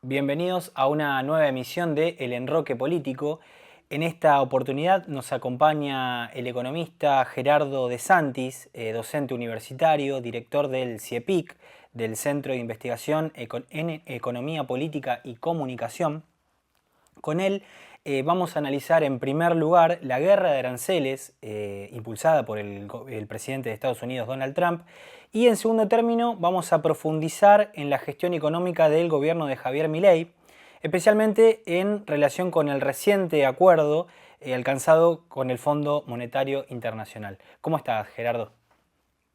Bienvenidos a una nueva emisión de El Enroque Político. En esta oportunidad nos acompaña el economista Gerardo De Santis, docente universitario, director del CIEPIC, del Centro de Investigación en Economía Política y Comunicación. Con él vamos a analizar en primer lugar la guerra de aranceles impulsada por el presidente de Estados Unidos, Donald Trump, y en segundo término vamos a profundizar en la gestión económica del gobierno de Javier Milei, especialmente en relación con el reciente acuerdo alcanzado con el Fondo Monetario Internacional. ¿Cómo estás, Gerardo?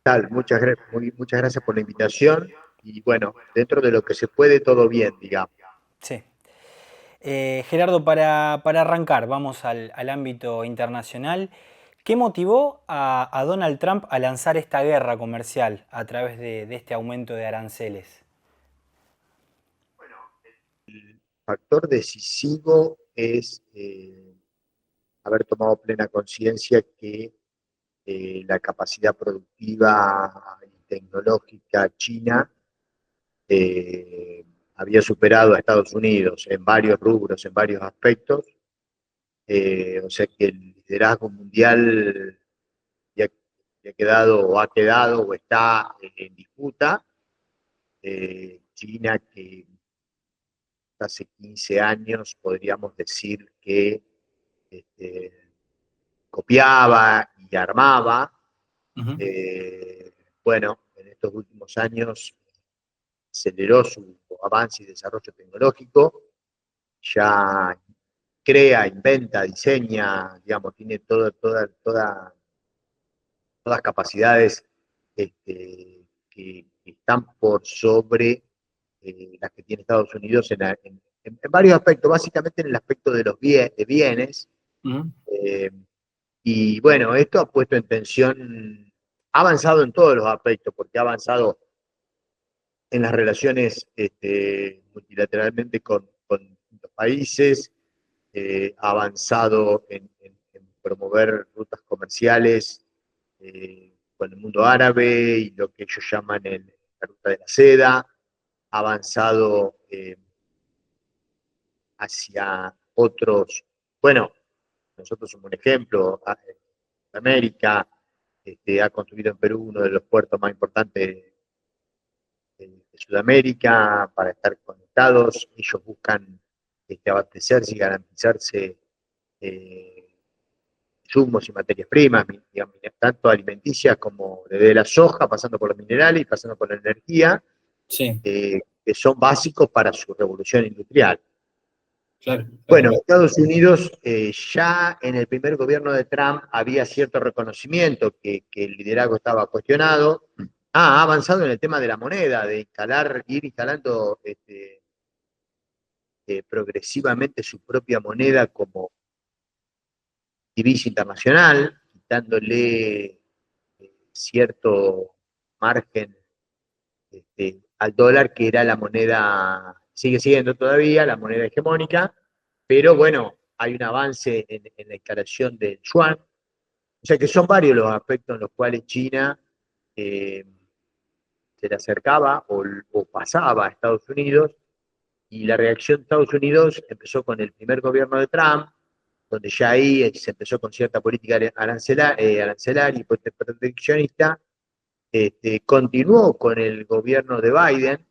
Tal, muchas gracias por la invitación y bueno, dentro de lo que se puede, todo bien, digamos. Sí. Gerardo, para arrancar, vamos al ámbito internacional. ¿Qué motivó a Donald Trump a lanzar esta guerra comercial a través de este aumento de aranceles? El factor decisivo es haber tomado plena conciencia que la capacidad productiva y tecnológica china eh, había superado a Estados Unidos en varios rubros, en varios aspectos, o sea que el liderazgo mundial ya, ya ha quedado o ha quedado o está en disputa. China, que hace 15 años podríamos decir que este, copiaba y armaba, Ujú. eh, bueno, en estos últimos años aceleró su avance y desarrollo tecnológico, ya crea, inventa, diseña, digamos, tiene todas capacidades que están por sobre las que tiene Estados Unidos en varios aspectos, básicamente en el aspecto de los bienes. Ujú. eh, y bueno, esto ha puesto en tensión, ha avanzado en todos los aspectos, porque ha avanzado en las relaciones multilateralmente con distintos países, ha avanzado en promover rutas comerciales con el mundo árabe y lo que ellos llaman la ruta de la seda, ha avanzado hacia otros, bueno, nosotros somos un ejemplo, América ha construido en Perú uno de los puertos más importantes de Sudamérica para estar conectados, ellos buscan abastecerse y garantizarse eh, insumos y materias primas, digamos, tanto alimenticias como desde la soja, pasando por los minerales y pasando por la energía, Sí, que son básicos para su revolución industrial. claro, Bueno, claro. Estados Unidos ya en el primer gobierno de Trump había cierto reconocimiento que el liderazgo estaba cuestionado. Ha avanzado en el tema de la moneda, de ir instalando progresivamente su propia moneda como divisa internacional, quitándole cierto margen al dólar, que era la moneda, sigue siendo todavía la moneda hegemónica, pero bueno, hay un avance en la instalación del yuan. O sea que son varios los aspectos en los cuales China eh, se le acercaba o pasaba a Estados Unidos, y la reacción de Estados Unidos empezó con el primer gobierno de Trump, donde ya ahí se empezó con cierta política arancelaria y proteccionista. Continuó con el gobierno de Biden,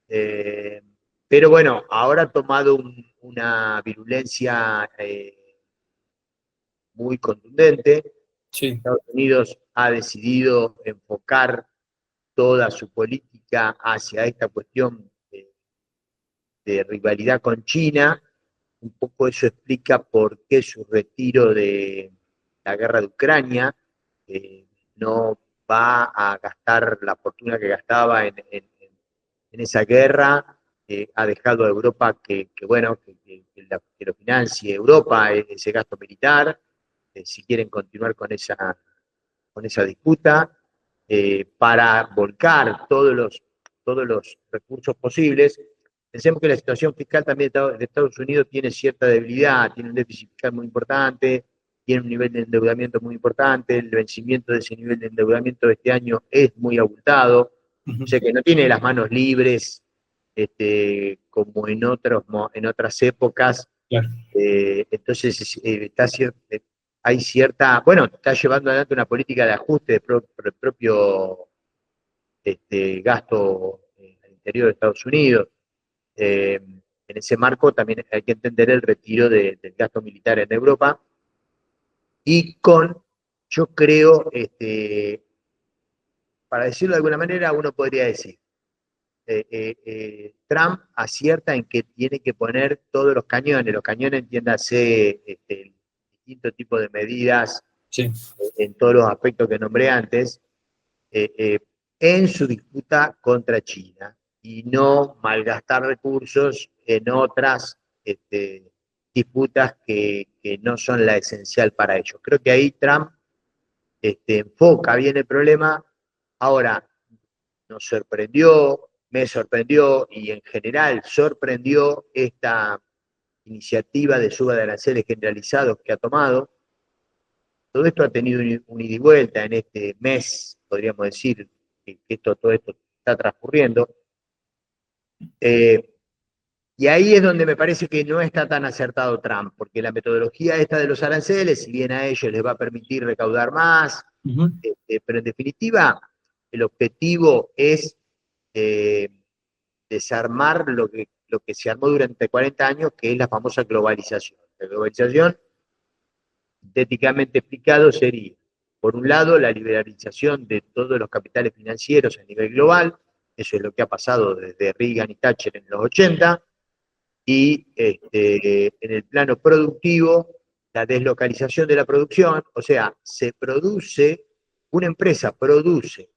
eh, pero bueno, ahora ha tomado una virulencia muy contundente. Sí. Estados Unidos ha decidido enfocar toda su política hacia esta cuestión de rivalidad con China. Un poco eso explica por qué su retiro de la guerra de Ucrania. No va a gastar la fortuna que gastaba en esa guerra. Ha dejado a Europa bueno, que lo financie Europa, ese gasto militar, si quieren continuar con esa disputa, para volcar todos los recursos posibles. Pensemos que la situación fiscal también de Estados Unidos tiene cierta debilidad, tiene un déficit fiscal muy importante, tiene un nivel de endeudamiento muy importante, el vencimiento de ese nivel de endeudamiento de este año es muy abultado, o Ujú. sea que no tiene las manos libres como en otras épocas. Claro. Entonces hay cierta, bueno, está llevando adelante una política de ajuste del propio gasto al interior de Estados Unidos. En ese marco también hay que entender el retiro del gasto militar en Europa y yo creo, para decirlo de alguna manera, uno podría decir, Trump acierta en que tiene que poner todos los cañones entiéndase distintos tipos de medidas Sí. en todos los aspectos que nombré antes, en su disputa contra China y no malgastar recursos en otras disputas que no son la esencial para ellos. Creo que ahí Trump enfoca bien el problema. Ahora, me sorprendió y en general sorprendió esta iniciativa de suba de aranceles generalizados que ha tomado. Todo esto ha tenido un ida y vuelta en este mes, podríamos decir, que todo esto está transcurriendo. Y ahí es donde me parece que no está tan acertado Trump, porque la metodología esta de los aranceles, si bien a ellos les va a permitir recaudar más, pero en definitiva el objetivo es eh, desarmar lo que se armó durante 40 años, que es la famosa globalización. La globalización, sintéticamente explicado, sería, por un lado, la liberalización de todos los capitales financieros a nivel global, eso es lo que ha pasado desde Reagan y Thatcher en los 80, y en el plano productivo, la deslocalización de la producción, o sea, una empresa produce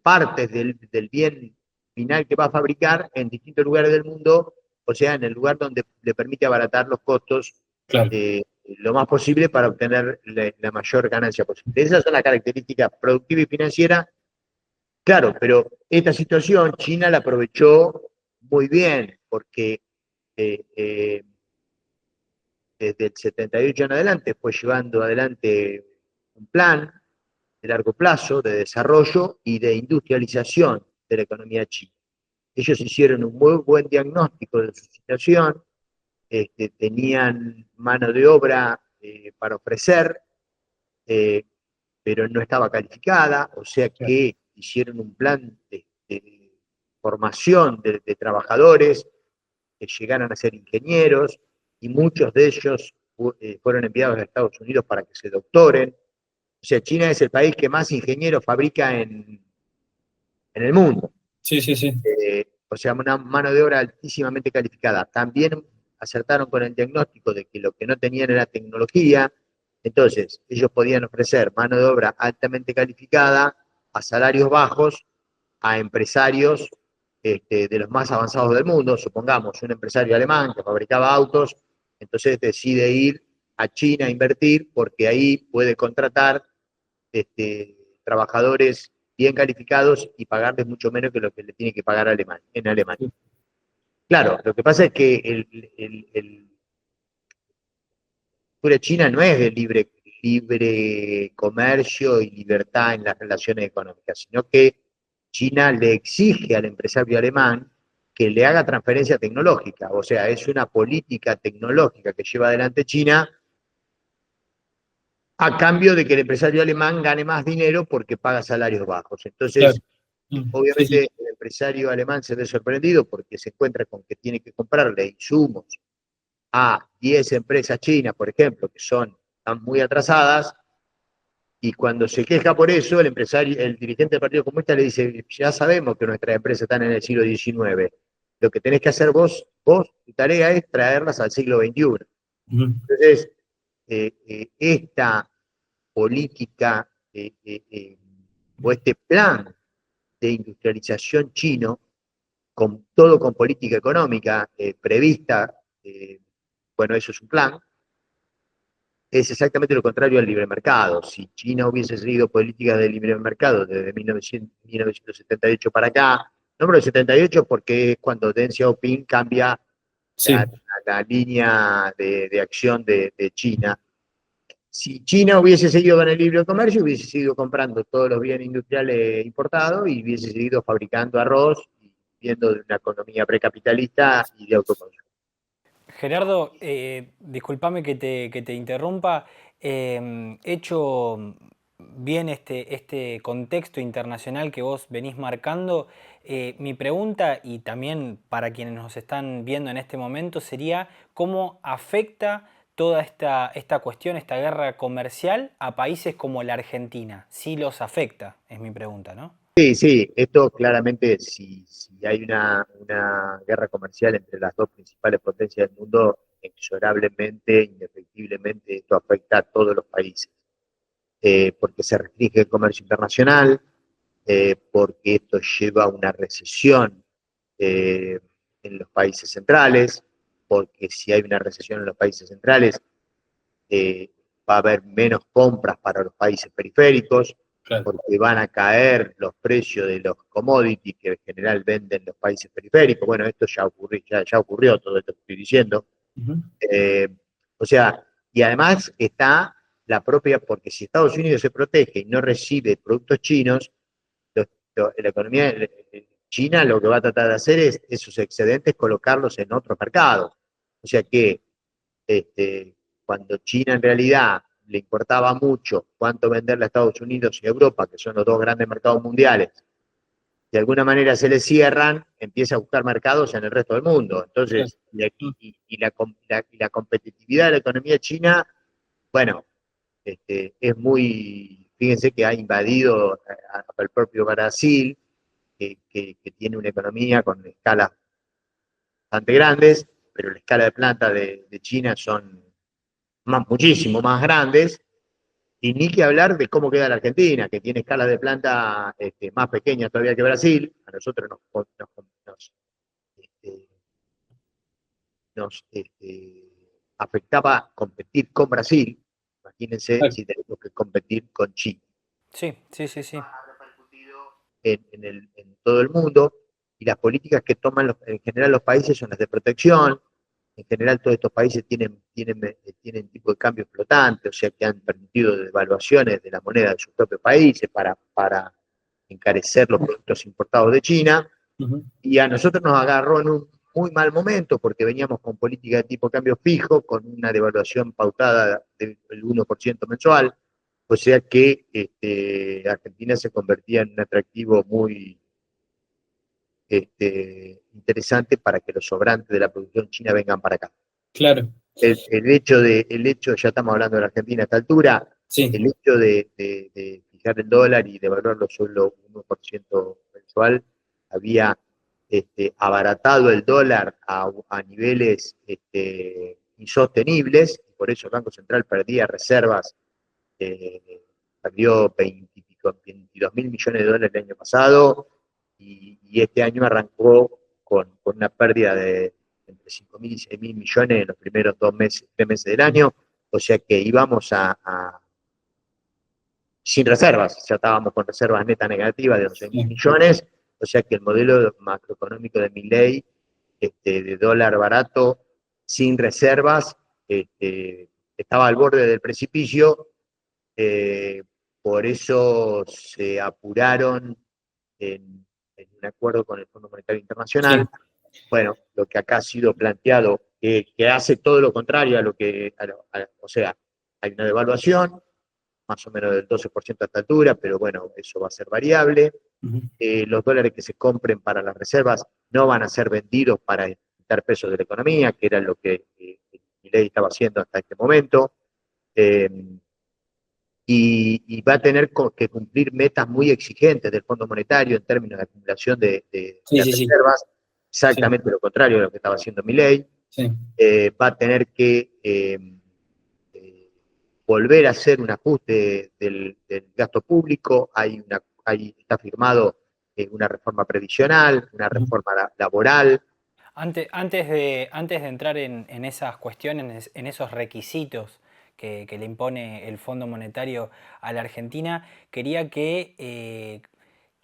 partes del bien final que va a fabricar en distintos lugares del mundo, o sea, en el lugar donde le permite abaratar los costos Claro. lo más posible para obtener la mayor ganancia posible. Esas son las características productiva y financiera. Claro, pero esta situación China la aprovechó muy bien, porque eh, eh, desde el 78 en adelante fue llevando adelante un plan de largo plazo de desarrollo y de industrialización de la economía china. Ellos hicieron un muy buen diagnóstico de su situación, tenían mano de obra para ofrecer, eh, pero no estaba calificada, o sea que hicieron un plan de formación de trabajadores que llegaran a ser ingenieros y muchos de ellos fueron enviados a Estados Unidos para que se doctoren. O sea, China es el país que más ingenieros fabrica en el mundo. Sí, sí, sí. O sea, una mano de obra altísimamente calificada. También acertaron con el diagnóstico de que lo que no tenían era tecnología, entonces ellos podían ofrecer mano de obra altamente calificada a salarios bajos a empresarios de los más avanzados del mundo. Supongamos un empresario alemán que fabricaba autos, entonces decide ir a China a invertir porque ahí puede contratar trabajadores bien calificados y pagarles mucho menos que lo que le tiene que pagar en Alemania. Claro, lo que pasa es que el cultura china no es de libre comercio y libertad en las relaciones económicas, sino que China le exige al empresario alemán que le haga transferencia tecnológica, o sea, es una política tecnológica que lleva adelante China a cambio de que el empresario alemán gane más dinero porque paga salarios bajos. Claro. Entonces, Sí, sí. obviamente el empresario alemán se ve sorprendido porque se encuentra con que tiene que comprarle insumos a 10 empresas chinas, por ejemplo, que están muy atrasadas, y cuando se queja por eso, el dirigente del Partido Comunista le dice, ya sabemos que nuestras empresas están en el siglo XIX, lo que tenés que hacer tu tarea es traerlas al siglo XXI. Entonces, esta política o este plan de industrialización chino, todo con política económica prevista, bueno, eso es un plan, es exactamente lo contrario al libre mercado. Si China hubiese seguido políticas de libre mercado desde 1978 para acá, número de 78 porque es cuando Deng Xiaoping cambia Sí. la línea de acción de China. Si China hubiese seguido con el libre comercio, hubiese seguido comprando todos los bienes industriales importados y hubiese seguido fabricando arroz viviendo de una economía precapitalista y de autoconsumo. Gerardo, discúlpame que te interrumpa. Hecho bien este contexto internacional que vos venís marcando, mi pregunta, y también para quienes nos están viendo en este momento, sería cómo afecta toda esta cuestión, esta guerra comercial a países como la Argentina. Sí los afecta, es mi pregunta, ¿no? Sí, esto claramente, si hay una guerra comercial entre las dos principales potencias del mundo, inexorablemente, indefectiblemente, esto afecta a todos los países, porque se restringe el comercio internacional, porque esto lleva a una recesión eh, en los países centrales, porque si hay una recesión en los países centrales, eh, va a haber menos compras para los países periféricos, Claro. porque van a caer los precios de los commodities que en general venden los países periféricos. Bueno, esto ya ocurrió, todo esto que estoy diciendo. Ujú. O sea, y además está la propia, porque si Estados Unidos se protege y no recibe productos chinos, la economía china lo que va a tratar de hacer es esos excedentes colocarlos en otros mercados. O sea que cuando China en realidad le importaba mucho cuánto venderle a Estados Unidos y a Europa, que son los dos grandes mercados mundiales, de alguna manera se le cierran, empieza a buscar mercados en el resto del mundo. Claro. Entonces, la competitividad de la economía china, bueno, es muy, fíjense que ha invadido al propio Brasil, que tiene una economía con escalas bastante grandes, pero la escala de planta de China son muchísimo más grandes, y ni que hablar de cómo queda la Argentina, que tiene escala de planta más pequeña todavía que Brasil. A nosotros este, nos afectaba competir con Brasil. Imagínense Claro. si tenemos que competir con China. Sí, sí, sí, sí. Ha repercutido en todo el mundo, y las políticas que toman en general los países son las de protección. En general todos estos países tienen tipo de cambio flotante, o sea que han permitido devaluaciones de la moneda de sus propios países para encarecer los productos importados de China, Ujú. y a nosotros nos agarró en un muy mal momento porque veníamos con política de tipo cambio fijo, con una devaluación pautada del 1% mensual, o sea que Argentina se convertía en un atractivo muy interesante para que los sobrantes de la producción china vengan para acá. Claro. Ya estamos hablando de la Argentina a esta altura, Sí. el hecho de fijar el dólar y devaluarlo solo 1% mensual había abaratado el dólar a niveles insostenibles, y por eso el Banco Central perdía reservas, eh, perdió 22 mil millones de dólares el año pasado, y este año arrancó con una pérdida de entre 5 mil y 6 mil millones en los primeros 3 meses del año, o sea que íbamos sin reservas, ya estábamos con reservas netas negativas de 11 mil Sí. millones, o sea que el modelo macroeconómico de Milei, de dólar barato, sin reservas, estaba al borde del precipicio. eh, por eso se apuraron en un acuerdo con el Fondo Monetario Internacional. Sí. Bueno, lo que acá ha sido planteado, que hace todo lo contrario a lo que, o sea, hay una devaluación, más o menos del 12% a esta altura, pero bueno, eso va a ser variable. Ujú. Los dólares que se compren para las reservas no van a ser vendidos para quitar pesos de la economía, que era lo que Milei estaba haciendo hasta este momento. Eh, y va a tener que cumplir metas muy exigentes del Fondo Monetario en términos de acumulación de Sí, sí, sí. reservas, Sí. exactamente lo contrario de lo que estaba haciendo Milei. Sí. Va a tener que volver a hacer un ajuste del gasto público. Está firmado una reforma previsional, una Ujú. reforma laboral. Antes de entrar en esas cuestiones, en esos requisitos que le impone el Fondo Monetario a la Argentina, quería que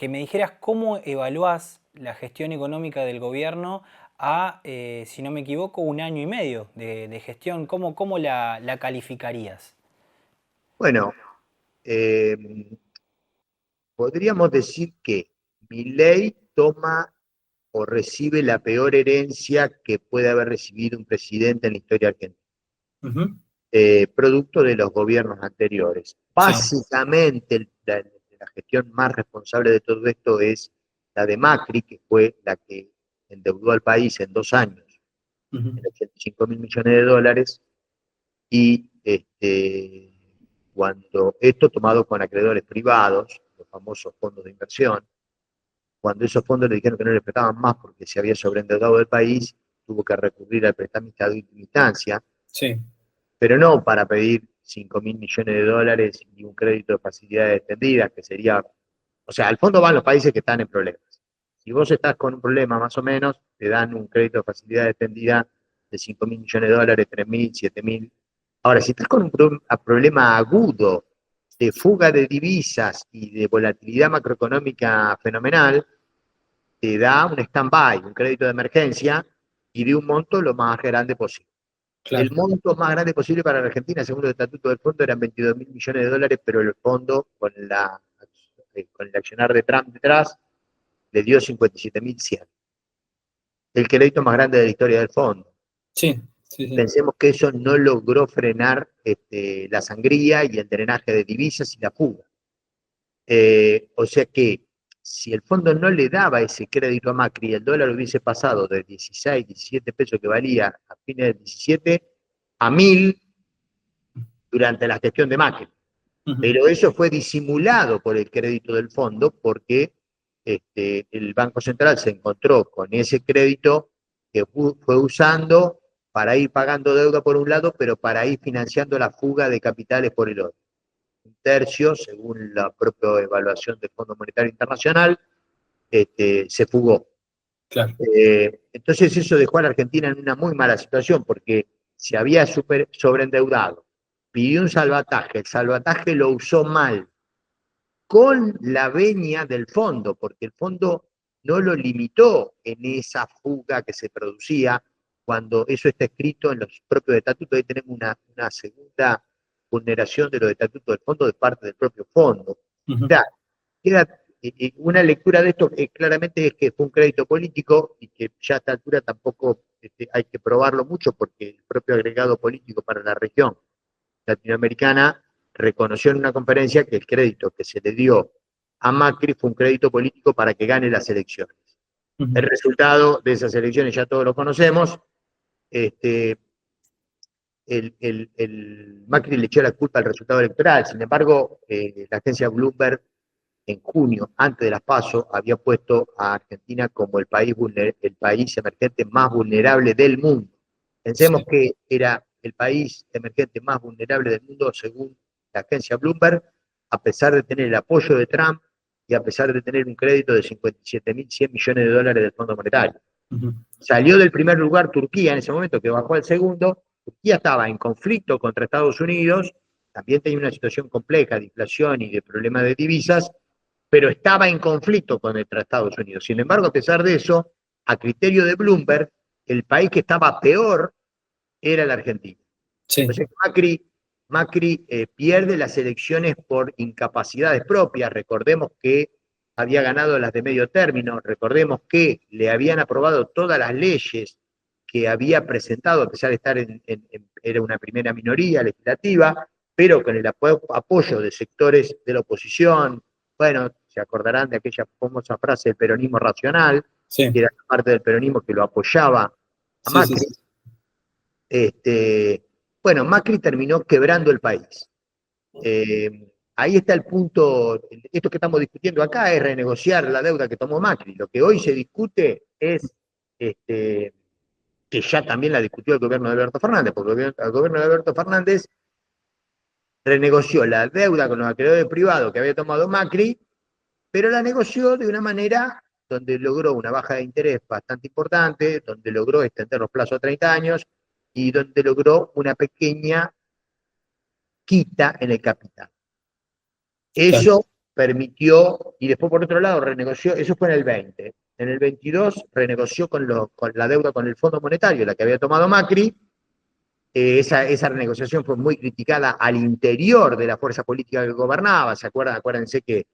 me dijeras cómo evaluás la gestión económica del gobierno a, si no me equivoco, un año y medio de gestión. ¿Cómo la calificarías? Bueno, eh, podríamos decir que Milei toma o recibe la peor herencia que puede haber recibido un presidente en la historia argentina. Producto de los gobiernos anteriores. Básicamente, la gestión más responsable de todo esto es la de Macri, que fue la que endeudó al país en 2 años, en 85.000 millones de dólares, y cuando esto tomado con acreedores privados, los famosos fondos de inversión, cuando esos fondos le dijeron que no le prestaban más porque se había sobreendeudado el país, tuvo que recurrir al prestamista de última instancia, pero no para pedir 5.000 millones de dólares y un crédito de facilidades extendidas, que sería, o sea, al fondo van los países que están en problemas. Si vos estás con un problema más o menos, te dan un crédito de facilidad extendida de 5.000 millones de dólares, 3.000, 7.000. Ahora, si estás con un problema agudo de fuga de divisas y de volatilidad macroeconómica fenomenal, te da un stand-by, un crédito de emergencia, y de un monto lo más grande posible. El monto más grande posible para la Argentina, según los estatutos del fondo, eran 22.000 millones de dólares, pero el fondo, con el accionar de Trump detrás, le dio 57.100. El crédito más grande de la historia del fondo. Pensemos que eso no logró frenar la sangría y el drenaje de divisas y la fuga. O sea que si el fondo no le daba ese crédito a Macri, el dólar hubiese pasado de 16, 17 pesos que valía a fines del 17 a 1.000 durante la gestión de Macri. Pero eso fue disimulado por el crédito del fondo porque el Banco Central se encontró con ese crédito que fue usando para ir pagando deuda por un lado, pero para ir financiando la fuga de capitales por el otro. 1/3, según la propia evaluación del Fondo Monetario Internacional, se fugó. Entonces eso dejó a la Argentina en una muy mala situación, porque se había sobreendeudado, pidió un salvataje, el salvataje lo usó mal, con la venia del fondo, porque el fondo no lo limitó en esa fuga que se producía, cuando eso está escrito en los propios estatutos. Ahí tenemos una segunda vulneración de los estatutos del fondo de parte del propio fondo. O sea, una lectura de esto claramente es que fue un crédito político y que ya a esta altura tampoco hay que probarlo mucho, porque el propio agregado político para la región latinoamericana reconoció en una conferencia que el crédito que se le dio a Macri fue un crédito político para que gane las elecciones. El resultado de esas elecciones ya todos lo conocemos. Macri le echó la culpa al resultado electoral. Sin embargo, la agencia Bloomberg en junio, antes de las PASO, había puesto a Argentina como el país emergente más vulnerable del mundo. Pensemos que era el país emergente más vulnerable del mundo según la agencia Bloomberg, a pesar de tener el apoyo de Trump y a pesar de tener un crédito de 57.100 millones de dólares del Fondo Monetario. Salió del primer lugar Turquía en ese momento, que bajó al segundo. Turquía estaba en conflicto contra Estados Unidos, también tenía una situación compleja de inflación y de problemas de divisas, pero estaba en conflicto contra Estados Unidos. Sin embargo, a pesar de eso, a criterio de Bloomberg, el país que estaba peor era la Argentina. O sea que Macri pierde las elecciones por incapacidades propias. Recordemos que había ganado las de medio término, recordemos que le habían aprobado todas las leyes que había presentado, a pesar de estar era una primera minoría legislativa, pero con el apoyo de sectores de la oposición. Bueno, se acordarán de aquella famosa frase del peronismo racional, que era parte del peronismo que lo apoyaba a Macri. Bueno, Macri terminó quebrando el país. Ahí está el punto. Esto que estamos discutiendo acá es renegociar la deuda que tomó Macri. Lo que hoy se discute es que ya también la discutió el gobierno de Alberto Fernández, porque el gobierno de Alberto Fernández renegoció la deuda con los acreedores privados que había tomado Macri, pero la negoció de una manera donde logró una baja de interés bastante importante, donde logró extender los plazos a 30 años y donde logró una pequeña quita en el capital. Eso permitió, y después por otro lado renegoció, eso fue en el 20. En el 22 renegoció con la deuda con el Fondo Monetario, la que había tomado Macri. Esa renegociación fue muy criticada al interior de la fuerza política que gobernaba. ¿Se acuerdan? Acuérdense que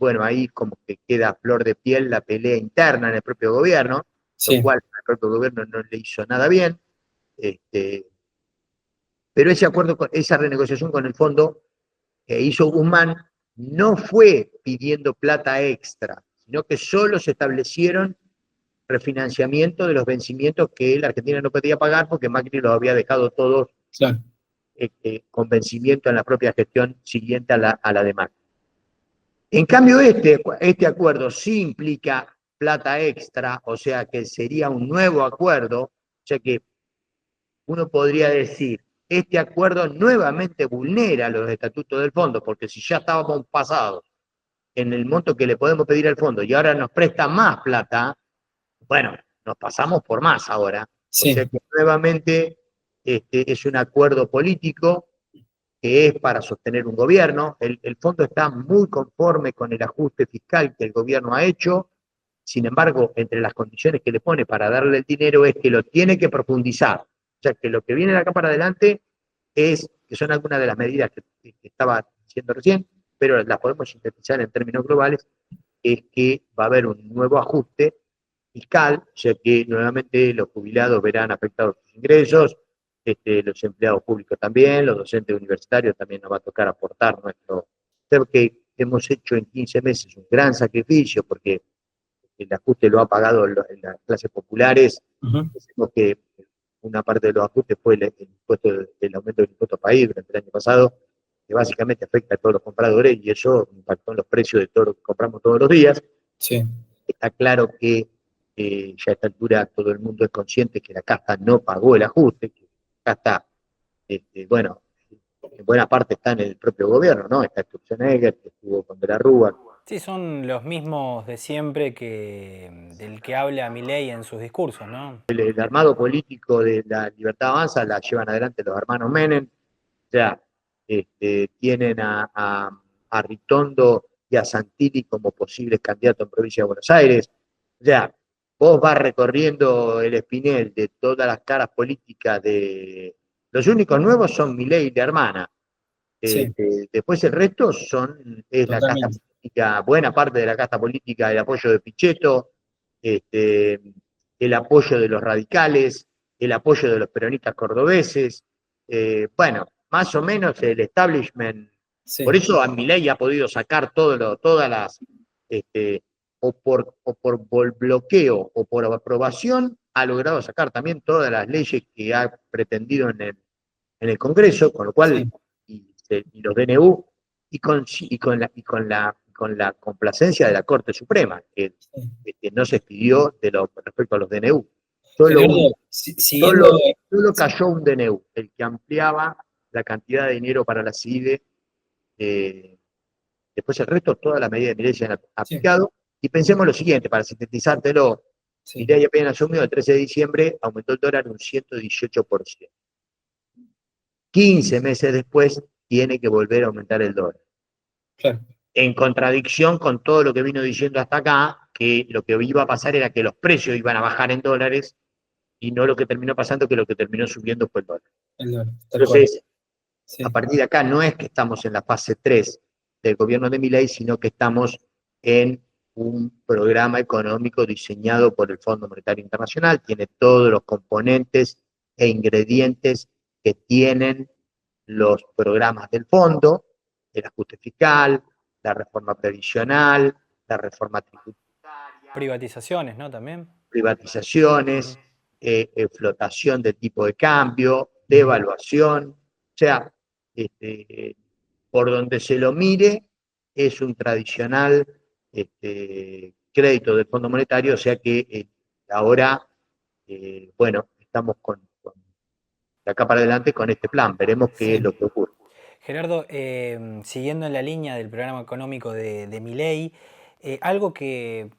bueno, ahí como que queda a flor de piel la pelea interna en el propio gobierno, lo Sí, cual al propio gobierno no le hizo nada bien. Este, pero ese acuerdo, esa renegociación con el fondo que hizo Guzmán no fue pidiendo plata extra, sino que solo se establecieron refinanciamiento de los vencimientos que la Argentina no podía pagar porque Macri los había dejado todos claro. con vencimiento en la propia gestión siguiente a la de Macri. En cambio, este acuerdo sí implica plata extra, o sea que sería un nuevo acuerdo, o sea que uno podría decir, este acuerdo nuevamente vulnera los estatutos del fondo, porque si ya estábamos pasados en el monto que le podemos pedir al fondo y ahora nos presta más plata, bueno, nos pasamos por más ahora. O sea Sí, que nuevamente es un acuerdo político que es para sostener un gobierno. El fondo está muy conforme con el ajuste fiscal que el gobierno ha hecho. Sin embargo, entre las condiciones que le pone para darle el dinero es que lo tiene que profundizar. O sea, que lo que viene de acá para adelante es, que son algunas de las medidas que estaba diciendo recién, pero las podemos sintetizar en términos globales, es que va a haber un nuevo ajuste fiscal, ya que nuevamente los jubilados verán afectados sus ingresos, los empleados públicos también, los docentes universitarios también nos va a tocar aportar nuestro. Creo que hemos hecho en 15 meses un gran sacrificio porque el ajuste lo ha pagado en las clases populares. ujú, Decimos que una parte de los ajustes fue el aumento del impuesto país durante el año pasado, que básicamente afecta a todos los compradores y eso impactó en los precios de todo lo que compramos todos los días. sí. Está claro que ya a esta altura todo el mundo es consciente que la casta no pagó el ajuste, que la casta, bueno, en buena parte está en el propio gobierno, ¿no? Está Sturzenegger, que estuvo con De la Rúa. Sí, son los mismos de siempre del que habla Milei en sus discursos, ¿no? El armado político de la Libertad Avanza la llevan adelante los hermanos Menem, o sea, tienen a Ritondo y a Santilli como posibles candidatos en provincia de Buenos Aires. O sea, vos vas recorriendo el espinel de todas las caras políticas de. Los únicos nuevos son Milei y la hermana. Sí, Después el resto es la casta totalmente. política, buena parte de la casta política, el apoyo de Pichetto, este, el apoyo de los radicales, el apoyo de los peronistas cordobeses, bueno, más o menos el establishment. Por Sí, eso a Milei ha podido sacar todas las, este, o por bloqueo o por aprobación, ha logrado sacar también todas las leyes que ha pretendido en el Congreso, con lo cual, sí, y los DNU, y con la complacencia de la Corte Suprema, sí. que no se expidió respecto a los DNU. Solo, Gerardo, siguiendo, solo sí, cayó un DNU, el que ampliaba la cantidad de dinero para la CIDE. eh, Después el resto, todas las medidas de Milei se han sí, aplicado. Y pensemos lo siguiente, para sintetizártelo, sí, Milei apenas asumió el 13 de diciembre, aumentó el dólar un 118%. 15 meses después tiene que volver a aumentar el dólar. claro, En contradicción con todo lo que vino diciendo hasta acá, que lo que iba a pasar era que los precios iban a bajar en dólares y no lo que terminó pasando, que lo que terminó subiendo fue el dólar. el dólar, tal cual. Entonces, a Sí, partir de acá no es que estamos en la fase 3 del gobierno de Milei, sino que estamos en un programa económico diseñado por el Fondo Monetario Internacional, tiene todos los componentes e ingredientes que tienen los programas del fondo, el ajuste fiscal, la reforma previsional, la reforma tributaria, Privatizaciones, ¿no? También. Ujú. privatizaciones, flotación del tipo de cambio, ujú, devaluación, o sea, por donde se lo mire, es un tradicional crédito del Fondo Monetario, o sea que ahora, bueno, estamos de acá para adelante con este plan, veremos qué es Sí. lo que ocurre. Gerardo, siguiendo en la línea del programa económico de Milei, algo que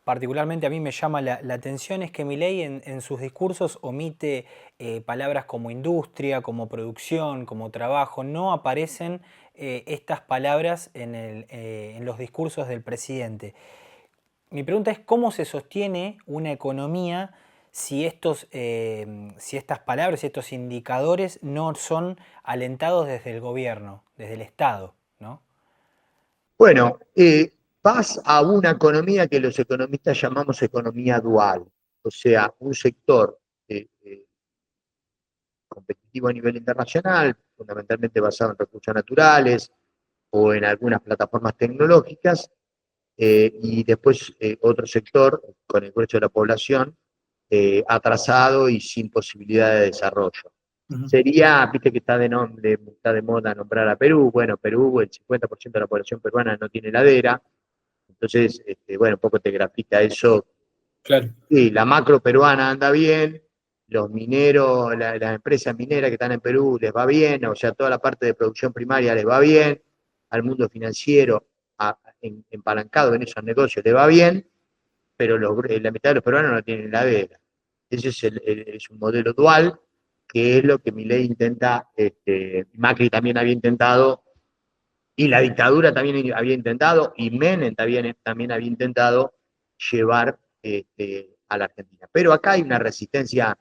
particularmente a mí me llama la atención es que Milei en sus discursos omite palabras como industria, como producción, como trabajo. No aparecen estas palabras en los discursos del presidente. Mi pregunta es cómo se sostiene una economía si estas palabras, si estos indicadores no son alentados desde el gobierno, desde el Estado, ¿no? Bueno, vas a una economía que los economistas llamamos economía dual, o sea, un sector competitivo a nivel internacional, fundamentalmente basado en recursos naturales o en algunas plataformas tecnológicas, y después otro sector con el grueso de la población atrasado y sin posibilidad de desarrollo. Sería, viste que está de moda nombrar a Perú. Bueno, Perú, el 50% de la población peruana no tiene heladera, entonces, bueno, un poco te grafica eso. Claro. Sí, la macro peruana anda bien, los mineros, las empresas mineras que están en Perú les va bien, o sea, toda la parte de producción primaria les va bien, al mundo financiero empalancado en esos negocios le va bien, pero la mitad de los peruanos no tienen heladera. Ese es un modelo dual, que es lo que Milei intenta, Macri también había intentado, y la dictadura también había intentado, y Menem también había intentado llevar a la Argentina. Pero acá hay una resistencia,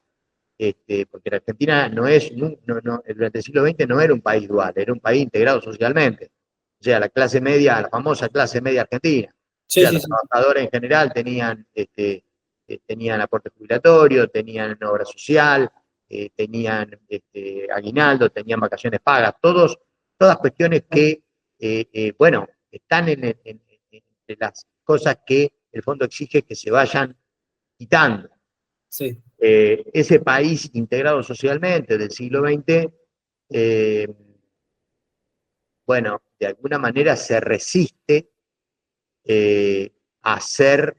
porque la Argentina durante el siglo XX no era un país dual, era un país integrado socialmente. O sea, la clase media, la famosa clase media argentina. O Sí, sea, sí, los sí. trabajadores en general tenían aporte jubilatorio, tenían obra social, tenían aguinaldo, tenían vacaciones pagas, todas cuestiones que, bueno, están entre las cosas que el fondo exige que se vayan quitando. Sí. Ese país integrado socialmente del siglo XX, eh, bueno, de alguna manera se resiste a ser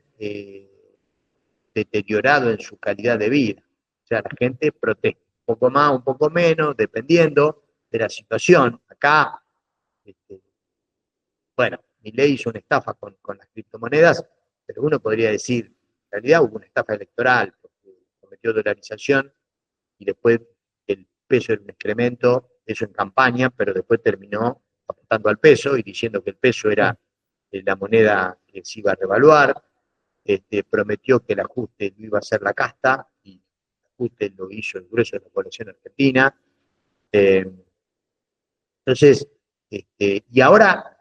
deteriorado en su calidad de vida. O sea, la gente protesta un poco más, un poco menos, dependiendo de la situación. Acá, este, bueno, Milei hizo una estafa con las criptomonedas, pero uno podría decir, en realidad hubo una estafa electoral, porque cometió dolarización y después el peso era un excremento, eso en campaña, pero después terminó apuntando al peso y diciendo que el peso era la moneda que se iba a revaluar. Prometió que el ajuste lo iba a hacer la casta y el ajuste lo hizo el grueso de la población argentina. Eh, entonces, y ahora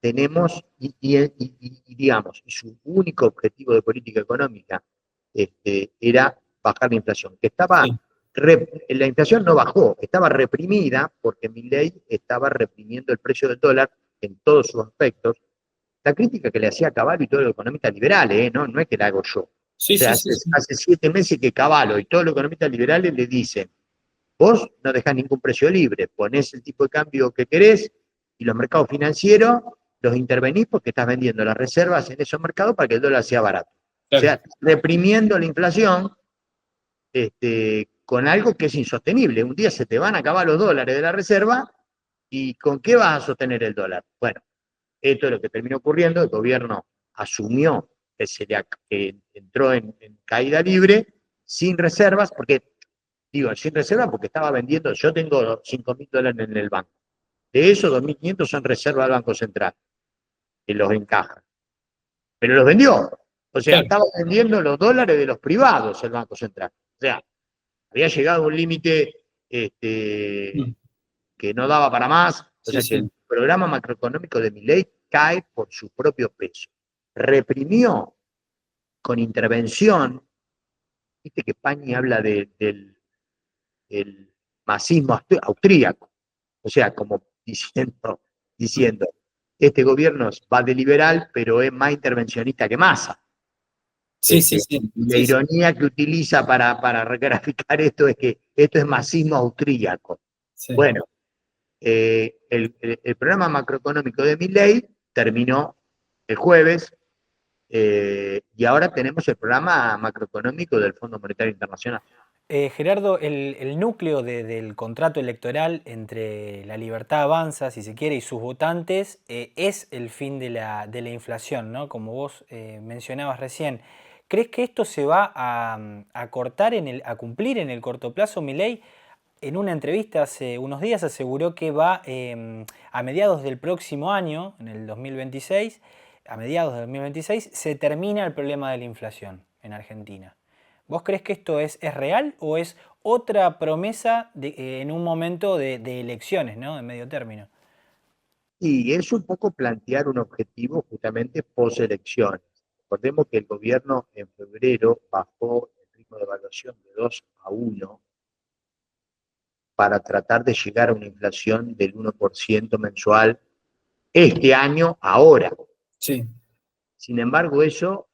tenemos, digamos, su único objetivo de política económica era bajar la inflación, que Sí. la inflación no bajó, estaba reprimida porque Milei estaba reprimiendo el precio del dólar en todos sus aspectos. La crítica que le hacía a Caballo y todos los economistas liberales, no es que la hago yo. O Sí, sea, sí, hace, sí, sí. hace 7 meses que Caballo y todos los economistas liberales le dicen, vos no dejás ningún precio libre, ponés el tipo de cambio que querés y los mercados financieros los intervenís porque estás vendiendo las reservas en esos mercados para que el dólar sea barato. O Claro. sea, reprimiendo la inflación con algo que es insostenible. Un día se te van a acabar los dólares de la reserva y ¿con qué vas a sostener el dólar? Bueno, esto es lo que terminó ocurriendo, el gobierno asumió que entró en caída libre, sin reservas, digo, sin reservas porque estaba vendiendo, yo tengo $5.000 en el banco. De esos 2.500 son reservas del Banco Central, que los encaja. Pero los vendió. O sea, Claro. estaba vendiendo los dólares de los privados el Banco Central. O sea, había llegado a un límite Mm. que no daba para más. O Sí, sea, que sí. el programa macroeconómico de Milei cae por su propio peso. Reprimió con intervención, viste que Pañi habla del masismo austríaco, o sea, como Mm. diciendo, este gobierno va de liberal, pero es más intervencionista que Massa. Sí, sí, sí. La Sí, sí. ironía que utiliza para graficar esto es que esto es masismo austríaco. Sí. Bueno, el programa macroeconómico de Milei terminó el jueves, y ahora tenemos el programa macroeconómico del Fondo Monetario Internacional. Gerardo, el núcleo del contrato electoral entre La Libertad Avanza, si se quiere, y sus votantes es el fin de la inflación, ¿no? Como vos mencionabas recién. ¿Crees que esto se va a cortar, a cumplir en el corto plazo? Milei en una entrevista hace unos días aseguró que va a mediados del próximo año, en el 2026, a mediados del 2026, se termina el problema de la inflación en Argentina. ¿Vos crees que esto es real o es otra promesa en un momento de elecciones, ¿no? De medio término? Y es un poco plantear un objetivo justamente post-elecciones. Recordemos que el gobierno en febrero bajó el ritmo de evaluación de 2 a 1 para tratar de llegar a una inflación del 1% mensual este año, ahora. Sí. Sin embargo, eso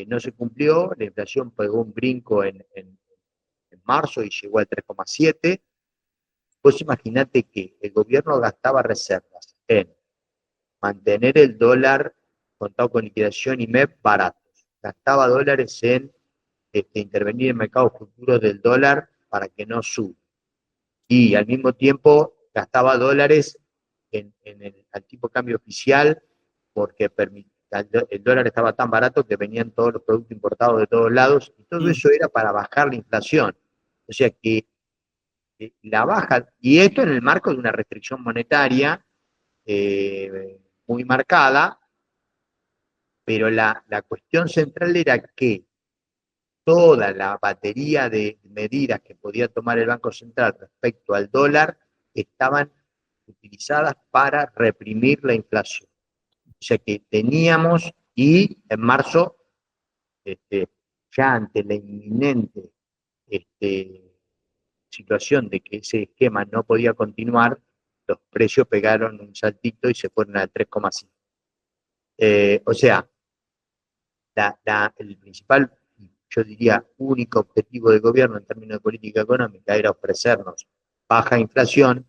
no se cumplió, la inflación pegó un brinco en marzo y llegó al 3,7. Vos imaginate que el gobierno gastaba reservas en mantener el dólar contado con liquidación y MEP baratos. Gastaba dólares en intervenir en mercados futuros del dólar para que no suba. Y al mismo tiempo gastaba dólares al tipo de cambio oficial porque el dólar estaba tan barato que venían todos los productos importados de todos lados y todo eso era para bajar la inflación. O sea que la baja, y esto en el marco de una restricción monetaria muy marcada, pero la cuestión central era que toda la batería de medidas que podía tomar el Banco Central respecto al dólar estaban utilizadas para reprimir la inflación. O sea que teníamos, y en marzo, ya ante la inminente situación de que ese esquema no podía continuar, los precios pegaron un saltito y se fueron al 3,5. O sea, el principal, yo diría, único objetivo del gobierno en términos de política económica era ofrecernos baja inflación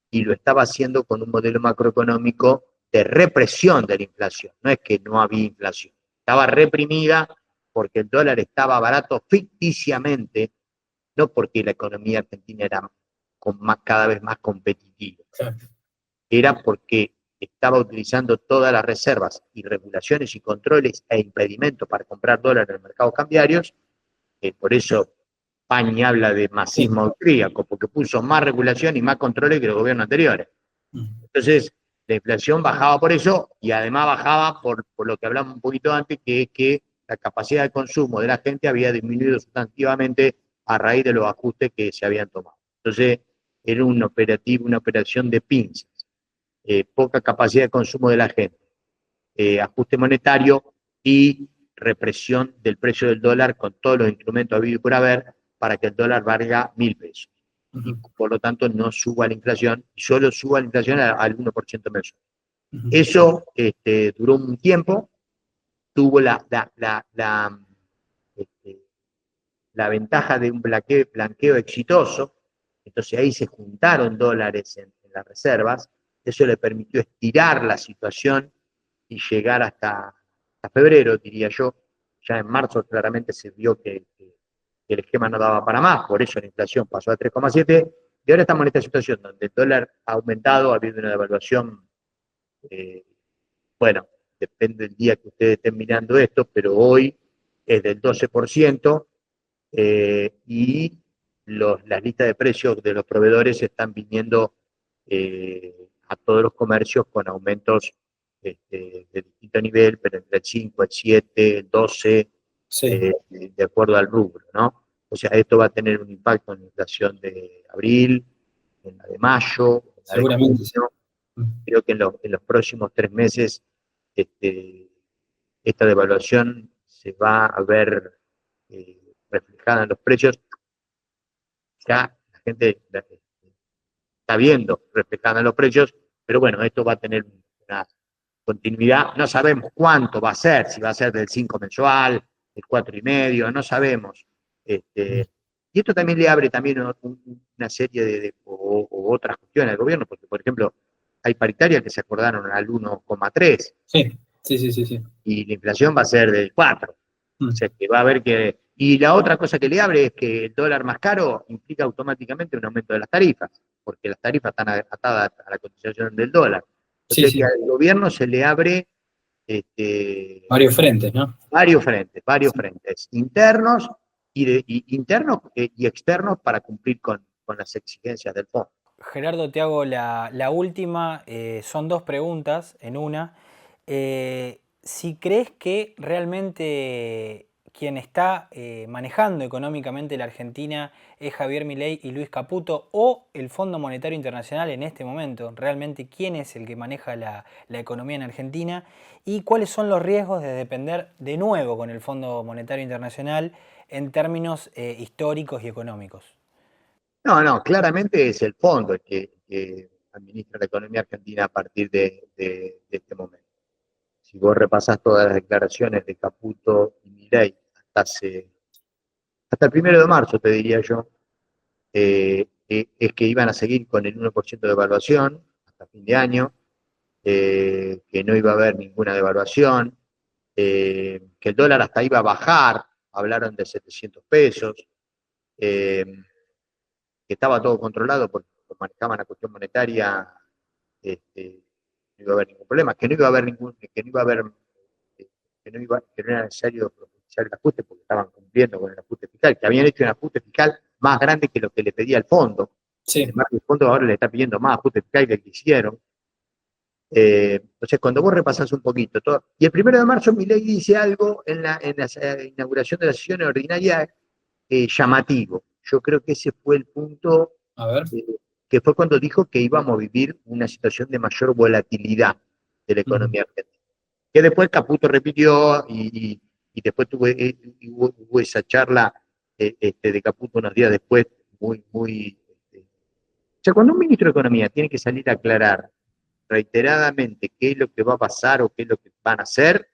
y lo estaba haciendo con un modelo macroeconómico de represión de la inflación. No es que no había inflación, estaba reprimida porque el dólar estaba barato ficticiamente, no porque la economía argentina era cada vez más competitiva. Claro. Era porque estaba utilizando todas las reservas y regulaciones y controles e impedimentos para comprar dólares en los mercados cambiarios. Por eso España habla de masismo austríaco, porque puso más regulación y más controles que los gobiernos anteriores. Entonces, la inflación bajaba por eso y además bajaba por lo que hablamos un poquito antes, que es que la capacidad de consumo de la gente había disminuido sustantivamente a raíz de los ajustes que se habían tomado. Entonces, era una operación de pinzas. Poca capacidad de consumo de la gente, ajuste monetario y represión del precio del dólar con todos los instrumentos habidos y por haber para que el dólar valga 1.000 pesos. Y por lo tanto no suba la inflación, solo suba la inflación al 1% mensual. Eso duró un tiempo, tuvo la ventaja de un blanqueo exitoso, entonces ahí se juntaron dólares en las reservas, eso le permitió estirar la situación y llegar hasta febrero, diría yo. Ya en marzo claramente se vio que el esquema no daba para más, por eso la inflación pasó a 3,7, y ahora estamos en esta situación donde el dólar ha aumentado, ha habido una devaluación, bueno, depende del día que ustedes estén mirando esto, pero hoy es del 12%, y las listas de precios de los proveedores están viniendo a todos los comercios con aumentos de distinto nivel, pero entre el 5, el 7, el 12, de acuerdo al rubro, ¿no? O sea, esto va a tener un impacto en la inflación de abril, en la de mayo, en la de junio. Creo que en los próximos 3 meses esta devaluación se va a ver reflejada en los precios. Ya la gente está viendo reflejada en los precios, pero bueno, esto va a tener una continuidad. No sabemos cuánto va a ser, si va a ser del 5 mensual, del 4,5, no sabemos. Y esto también le abre también una serie o otras cuestiones al gobierno, porque por ejemplo, hay paritarias que se acordaron al 1,3. Sí. Y la inflación va a ser del 4. O sea que va a haber que. Y la otra cosa que le abre es que el dólar más caro implica automáticamente un aumento de las tarifas, porque las tarifas están atadas a la cotización del dólar. O sea que al gobierno se le abre varios frentes, ¿no? Varios frentes internos internos y externos para cumplir con las exigencias del fondo. Gerardo, te hago la última, son dos preguntas en una. Si crees que realmente quien está manejando económicamente la Argentina es Javier Milei y Luis Caputo, o el Fondo Monetario Internacional en este momento. Realmente, ¿quién es el que maneja la economía en Argentina? ¿Y cuáles son los riesgos de depender de nuevo con el Fondo Monetario Internacional en términos históricos y económicos? No, claramente es el fondo el que administra la economía argentina a partir de este momento. Si vos repasás todas las declaraciones de Caputo y Milei hasta el 1 de marzo, te diría yo, es que iban a seguir con el 1% de evaluación hasta fin de año, que no iba a haber ninguna devaluación, que el dólar hasta iba a bajar, hablaron de 700 pesos, que estaba todo controlado porque manejaban la cuestión monetaria, no iba a haber ningún problema, que no iba a haber que no era necesario profundizar el ajuste porque estaban cumpliendo con el ajuste fiscal, que habían hecho un ajuste fiscal más grande que lo que le pedía el fondo. Sí. Sin embargo, el fondo ahora le está pidiendo más ajuste fiscal que el que hicieron. Entonces, cuando vos repasás un poquito todo, y el 1 de marzo Milei dice algo en la inauguración de la sesión ordinaria llamativo. Yo creo que ese fue el punto, A ver. que fue cuando dijo que íbamos a vivir una situación de mayor volatilidad de la economía argentina. Que después Caputo repitió y después hubo esa charla de Caputo unos días después, muy. O sea, cuando un ministro de Economía tiene que salir a aclarar reiteradamente qué es lo que va a pasar o qué es lo que van a hacer,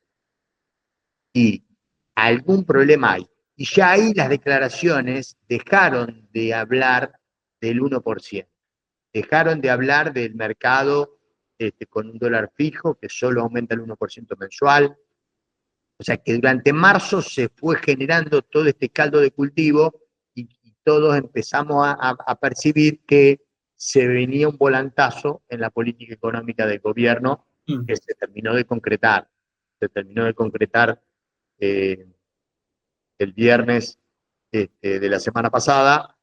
y algún problema hay. Y ya ahí las declaraciones dejaron de hablar del 1%, dejaron de hablar del mercado con un dólar fijo que solo aumenta el 1% mensual. O sea que durante marzo se fue generando todo este caldo de cultivo y todos empezamos a percibir que se venía un volantazo en la política económica del gobierno que se terminó de concretar. Se terminó de concretar el viernes de la semana pasada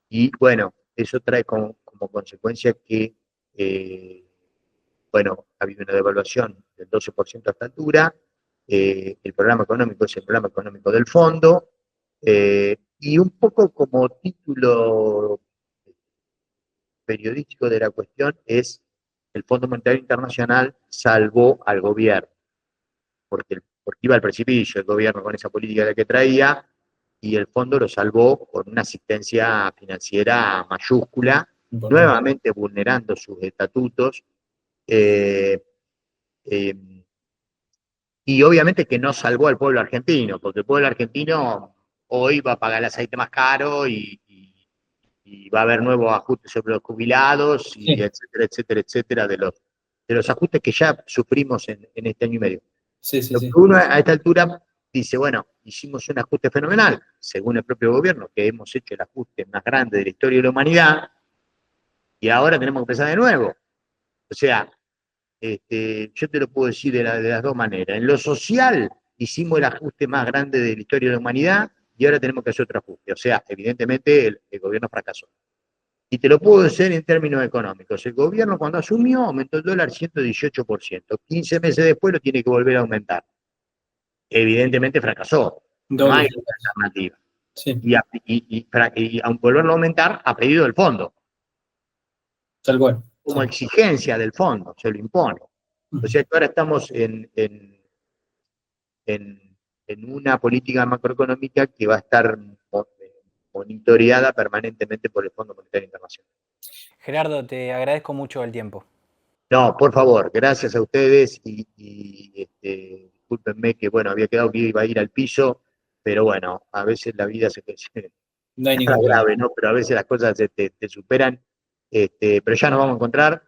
y bueno, eso trae como consecuencia que bueno, ha habido una devaluación del 12% a esta altura, el programa económico es el programa económico del fondo, y un poco como título periodístico de la cuestión es el Fondo Monetario Internacional salvó al gobierno, porque iba al precipicio el gobierno con esa política de la que traía, y el fondo lo salvó con una asistencia financiera mayúscula, nuevamente vulnerando sus estatutos, eh, eh, y obviamente que no salvó al pueblo argentino, porque el pueblo argentino hoy va a pagar el aceite más caro y va a haber nuevos ajustes sobre los jubilados, y sí, etcétera, etcétera, etcétera, de los ajustes que ya sufrimos en este año y medio. Sí, sí, Lo sí. que uno a esta altura dice, bueno, hicimos un ajuste fenomenal, según el propio gobierno, que hemos hecho el ajuste más grande de la historia de la humanidad, y ahora tenemos que empezar de nuevo. O sea, yo te lo puedo decir de las dos maneras. En lo social hicimos el ajuste más grande de la historia de la humanidad y ahora tenemos que hacer otro ajuste. O sea, evidentemente el gobierno fracasó. Y te lo puedo decir en términos económicos. El gobierno cuando asumió aumentó el dólar 118%. 15 meses después lo tiene que volver a aumentar. Evidentemente fracasó. No hay otra alternativa. Sí. Y aun volverlo a aumentar a pedido del fondo. Tal cual. Como exigencia del fondo, se lo impone. O sea que ahora estamos en una política macroeconómica que va a estar monitoreada permanentemente por el Fondo Monetario Internacional. Gerardo, te agradezco mucho el tiempo. No, por favor, gracias a ustedes y discúlpenme que, bueno, había quedado que iba a ir al piso, pero bueno, a veces la vida no hay ningún grave, ¿no? Pero a veces las cosas te superan, pero ya nos vamos a encontrar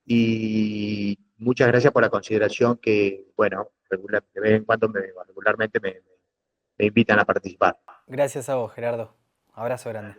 y muchas gracias por la consideración que, bueno, de vez en cuando regularmente me invitan a participar. Gracias a vos, Gerardo. Abrazo grande.